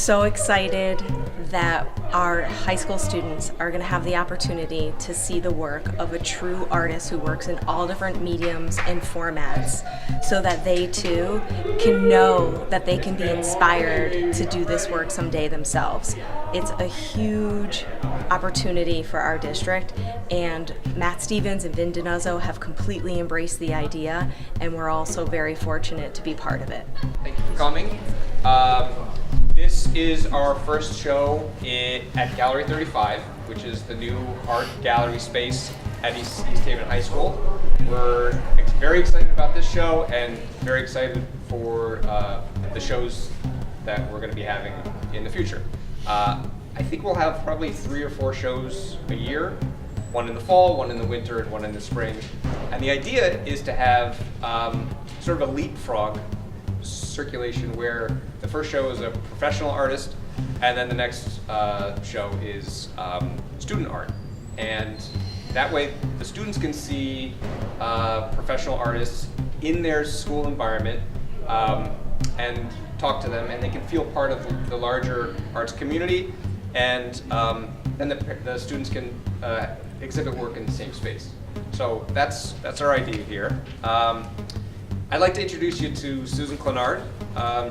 so excited that our high school students are going to have the opportunity to see the work of a true artist who works in all different mediums and formats, so that they too can know that they can be inspired to do this work someday themselves. It's a huge opportunity for our district, and Matt Stevens and Vin Donuzzo have completely embraced the idea, and we're also very fortunate to be part of it. Thank you for coming. This is our first show at Gallery 35, which is the new art gallery space at East Haven High School. We're very excited about this show and very excited for the shows that we're going to be having in the future. I think we'll have probably 3 or 4 shows a year, one in the fall, one in the winter, and one in the spring. And the idea is to have sort of a leapfrog circulation where the first show is a professional artist, and then the next show is student art. And that way the students can see professional artists in their school environment and talk to them, and they can feel part of the larger arts community, and then the students can exhibit work in the same space. So that's our idea here. I'd like to introduce you to Susan Clinard.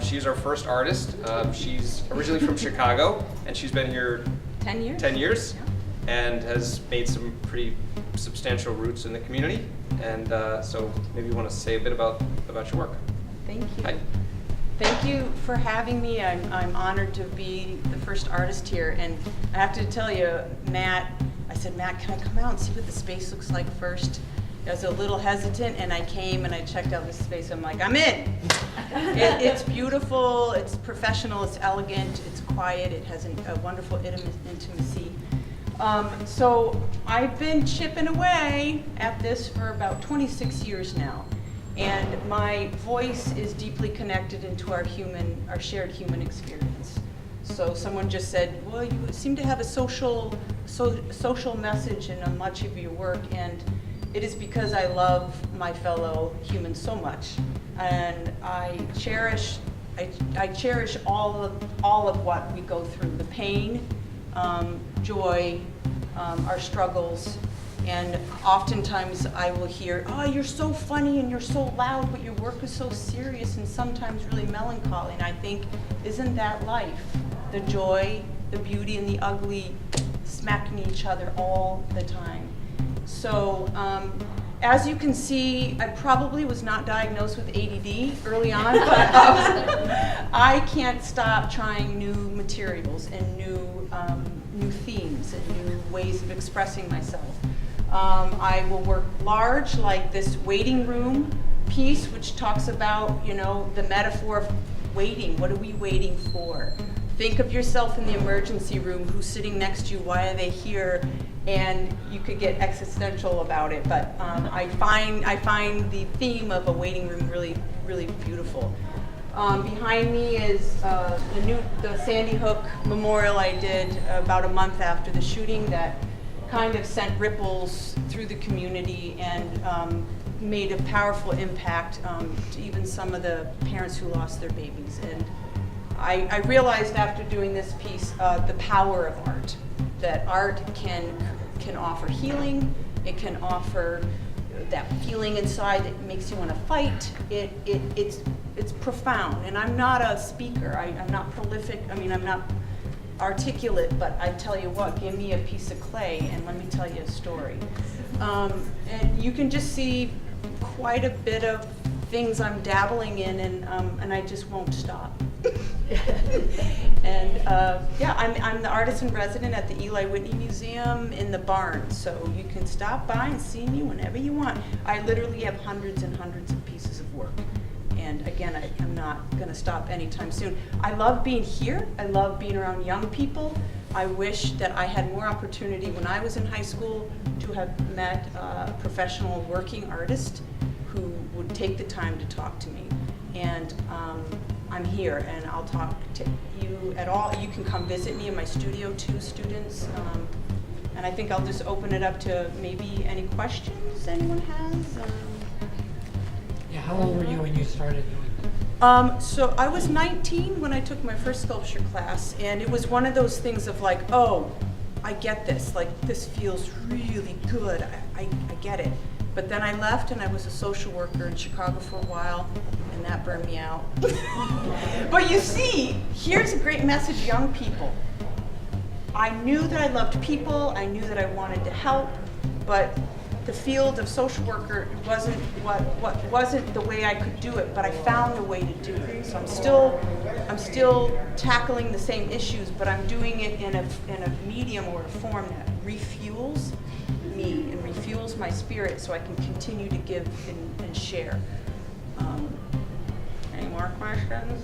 She's our first artist. She's originally from Chicago, and she's been here 10 years. 10 years, and has made some pretty substantial roots in the community. And so maybe you want to say a bit about your work. Thank you. Hi. Thank you for having me. I'm honored to be the first artist here. And I have to tell you, Matt, I said, Matt, can I come out and see what the space looks like first? I was a little hesitant, and I came and I checked out this space. I'm like, I'm in. It's beautiful, it's professional, it's elegant, it's quiet, it has a wonderful intimacy. So I've been chipping away at this for about 26 years now. And my voice is deeply connected into our shared human experience. So someone just said, well, you seem to have a social message in much of your work, and it is because I love my fellow humans so much, and I cherish all of what we go through, the pain, joy, our struggles, and oftentimes I will hear, oh, you're so funny and you're so loud, but your work is so serious and sometimes really melancholy. And I think, isn't that life? The joy, the beauty, and the ugly smacking each other all the time. So as you can see, I probably was not diagnosed with ADD early on, but I can't stop trying new materials and new themes and new ways of expressing myself. I will work large, like this waiting room piece, which talks about, the metaphor of waiting. What are we waiting for? Think of yourself in the emergency room. Who's sitting next to you? Why are they here? And you could get existential about it, but I find the theme of a waiting room really, really beautiful. Behind me is the Sandy Hook Memorial I did about a month after the shooting that kind of sent ripples through the community and made a powerful impact to even some of the parents who lost their babies. And I realized after doing this piece the power of art, that art can offer healing, it can offer that feeling inside that makes you want to fight. It's profound, and I'm not a speaker, I'm not prolific, I'm not articulate, but I tell you what, give me a piece of clay and let me tell you a story. And you can just see quite a bit of things I'm dabbling in, and I just won't stop. And I'm the artist in resident at the Eli Whitney Museum in the barn, so you can stop by and see me whenever you want. I literally have hundreds and hundreds of pieces of work. And again, I'm not going to stop anytime soon. I love being here. I love being around young people. I wish that I had more opportunity when I was in high school to have met a professional working artist who would take the time to talk to me. And I'm here, and I'll talk to you at all. You can come visit me in my studio too, students. And I think I'll just open it up to maybe any questions anyone has. Yeah, how old were you when you started doing So I was 19 when I took my first sculpture class, and it was one of those things of like, oh, I get this. Like, this feels really good. I get it. But then I left, and I was a social worker in Chicago for a while, and that burned me out. But you see, here's a great message, young people. I knew that I loved people. I knew that I wanted to help, but the field of social worker wasn't wasn't the way I could do it, but I found a way to do it. So I'm still tackling the same issues, but I'm doing it in a medium or a form that refuels me and refuels my spirit, so I can continue to give and share. Any more questions?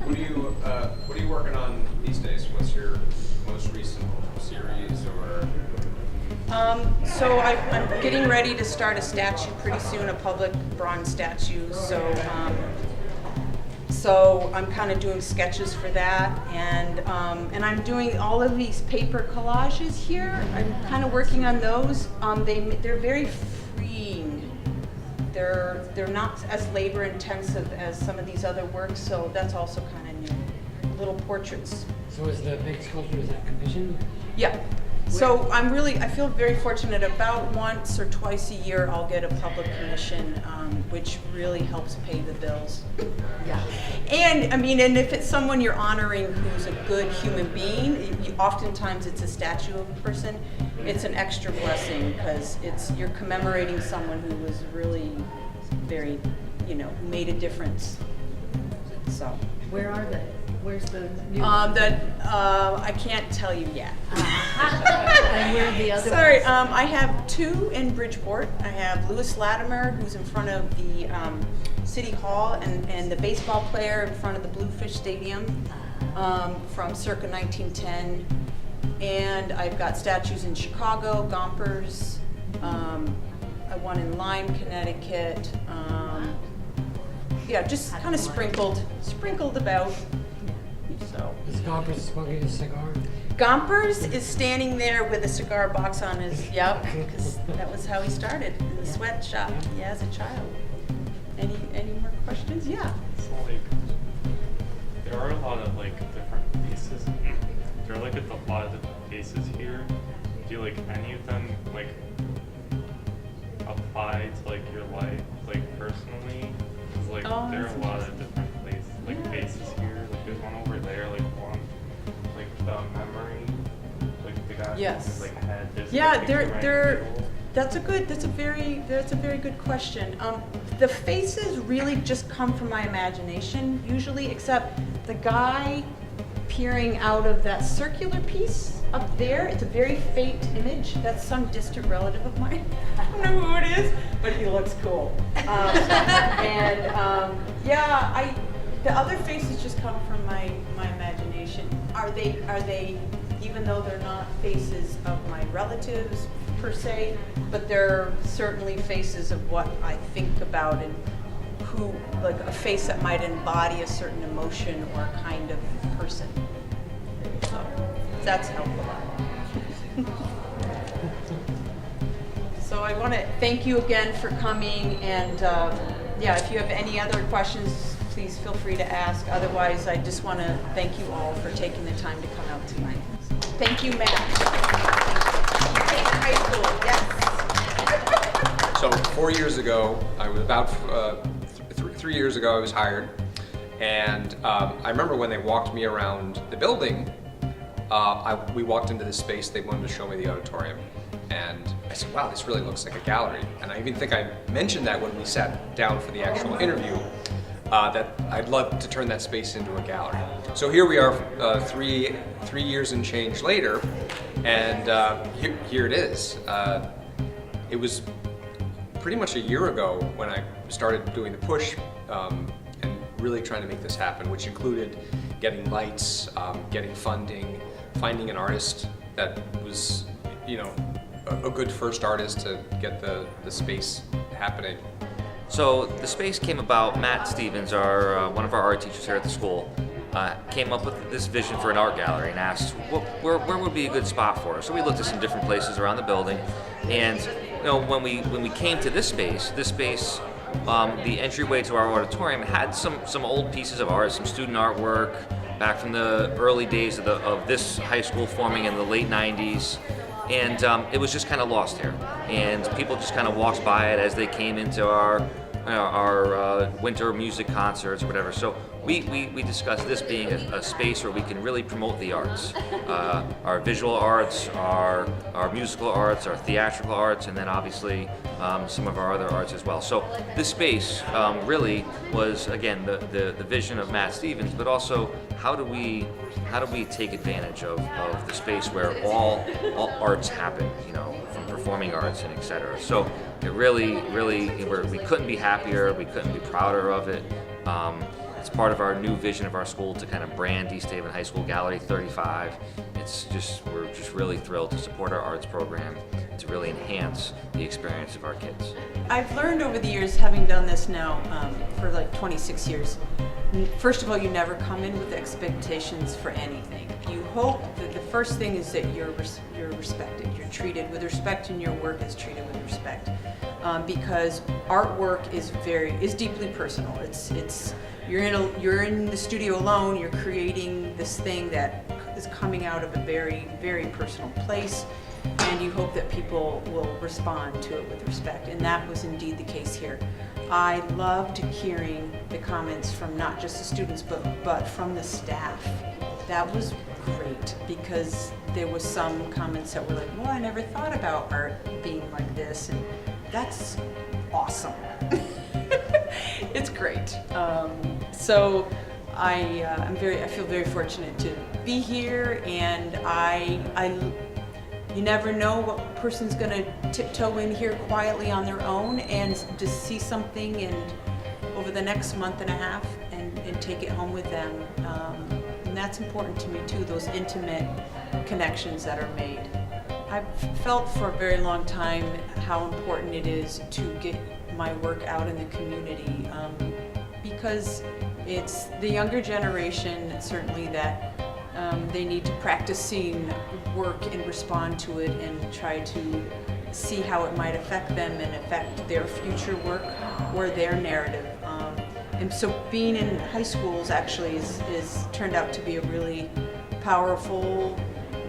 What are you working on these days? What's your most recent series or? So I'm getting ready to start a statue pretty soon, a public bronze statue. So I'm kind of doing sketches for that, and I'm doing all of these paper collages here. I'm kind of working on those. They're very freeing. They're not as labor intensive as some of these other works, so that's also kind of new. Little portraits. So is the big sculpture, is that commissioned? Yeah. So I feel very fortunate. About once or twice a year, I'll get a public commission, which really helps pay the bills. Yeah. And I mean, and if it's someone you're honoring who's a good human being, oftentimes it's a statue of a person. It's an extra blessing because you're commemorating someone who was really very, who made a difference. So. Where are they? Where's the new I can't tell you yet. And where are the other Sorry, ones? I have two in Bridgeport. I have Louis Latimer, who's in front of the City Hall, and the baseball player in front of the Bluefish Stadium from circa 1910. And I've got statues in Chicago, Gompers, one in Lyme, Connecticut. Yeah, just kind of sprinkled about. So. Is Gompers smoking a cigar? Gompers is standing there with a cigar box on his, because that was how he started, in the sweatshop, as a child. Any more questions? Yeah. So like, there are a lot of like different faces. There are like a lot of different faces here. Do like any of them like apply to like your life, like personally? Cause like there are a lot of different places, like faces here. Like there's one over there, like one, like the memory, like the guy Yes. with his like head. There's, Yeah, like, they're. That's a very good question. The faces really just come from my imagination, usually, except the guy peering out of that circular piece up there. It's a very faint image. That's some distant relative of mine. I don't know who it is, but he looks cool. The other faces just come from my imagination. Are they? Even though they're not faces of my relatives per se, but they're certainly faces of what I think about and who, like a face that might embody a certain emotion or kind of person. So that's helped a lot. So I want to thank you again for coming, and if you have any other questions, please feel free to ask. Otherwise, I just want to thank you all for taking the time to come out tonight. Thank you, Matt. High school, yes. So 4 years ago, I was about 3 years ago, I was hired, and I remember when they walked me around the building. We walked into this space. They wanted to show me the auditorium, and I said, "Wow, this really looks like a gallery." And I even think I mentioned that when we sat down for the actual interview, that I'd love to turn that space into a gallery. So here we are, 3 years and change later, and here it is. It was pretty much a year ago when I started doing the push and really trying to make this happen, which included getting lights, getting funding, finding an artist that was, a good first artist to get the space happening. So the space came about. Matt Stevens, one of our art teachers here at the school, came up with this vision for an art gallery and asked where would be a good spot for us. So we looked at some different places around the building, and when we came to this space the entryway to our auditorium had some old pieces of art, some student artwork back from the early days of this high school forming in the late 90s. And it was just kind of lost here. And people just kind of walked by it as they came into our winter music concerts or whatever. So we discussed this being a space where we can really promote the arts, our visual arts, our musical arts, our theatrical arts, and then obviously some of our other arts as well. So this space really was, again, the vision of Matt Stevens, but also how do we take advantage of the space where all arts happen, from performing arts and etc. So it really we couldn't be happier, we couldn't be prouder of it. It's part of our new vision of our school to kind of brand East Haven High School Gallery 35. We're just really thrilled to support our arts program, to really enhance the experience of our kids. I've learned over the years, having done this now for like 26 years, first of all, you never come in with expectations for anything. You hope that the first thing is that you're respected, you're treated with respect, and your work is treated with respect. Because artwork is deeply personal. You're in the studio alone. You're creating this thing that is coming out of a very, very personal place, and you hope that people will respond to it with respect. And that was indeed the case here. I loved hearing the comments from not just the students, but from the staff. That was great, because there was some comments that were like, well, I never thought about art being like this, and that's awesome. It's great. So I feel very fortunate to be here, and you never know what person's gonna tiptoe in here quietly on their own and just see something and over the next month and a half and take it home with them. And that's important to me too, those intimate connections that are made. I've felt for a very long time how important it is to get my work out in the community, because it's the younger generation certainly that they need to practice seeing work and respond to it and try to see how it might affect them and affect their future work or their narrative. And so being in high schools actually is turned out to be a really powerful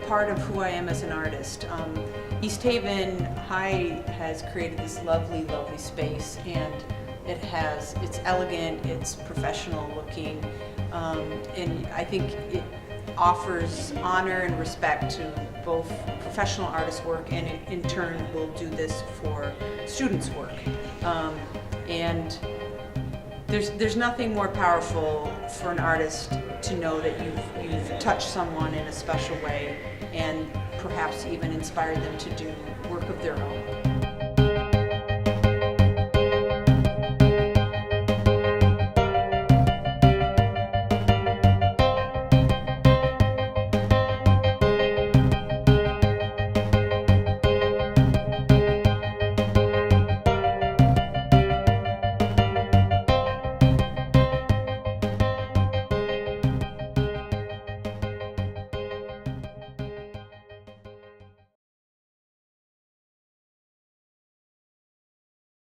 part of who I am as an artist. East Haven High has created this lovely, lovely space, and it's elegant, it's professional looking, and I think it offers honor and respect to both professional artists' work, and it in turn will do this for students' work. And there's nothing more powerful for an artist to know that you've touched someone in a special way and perhaps even inspired them to do work of their own.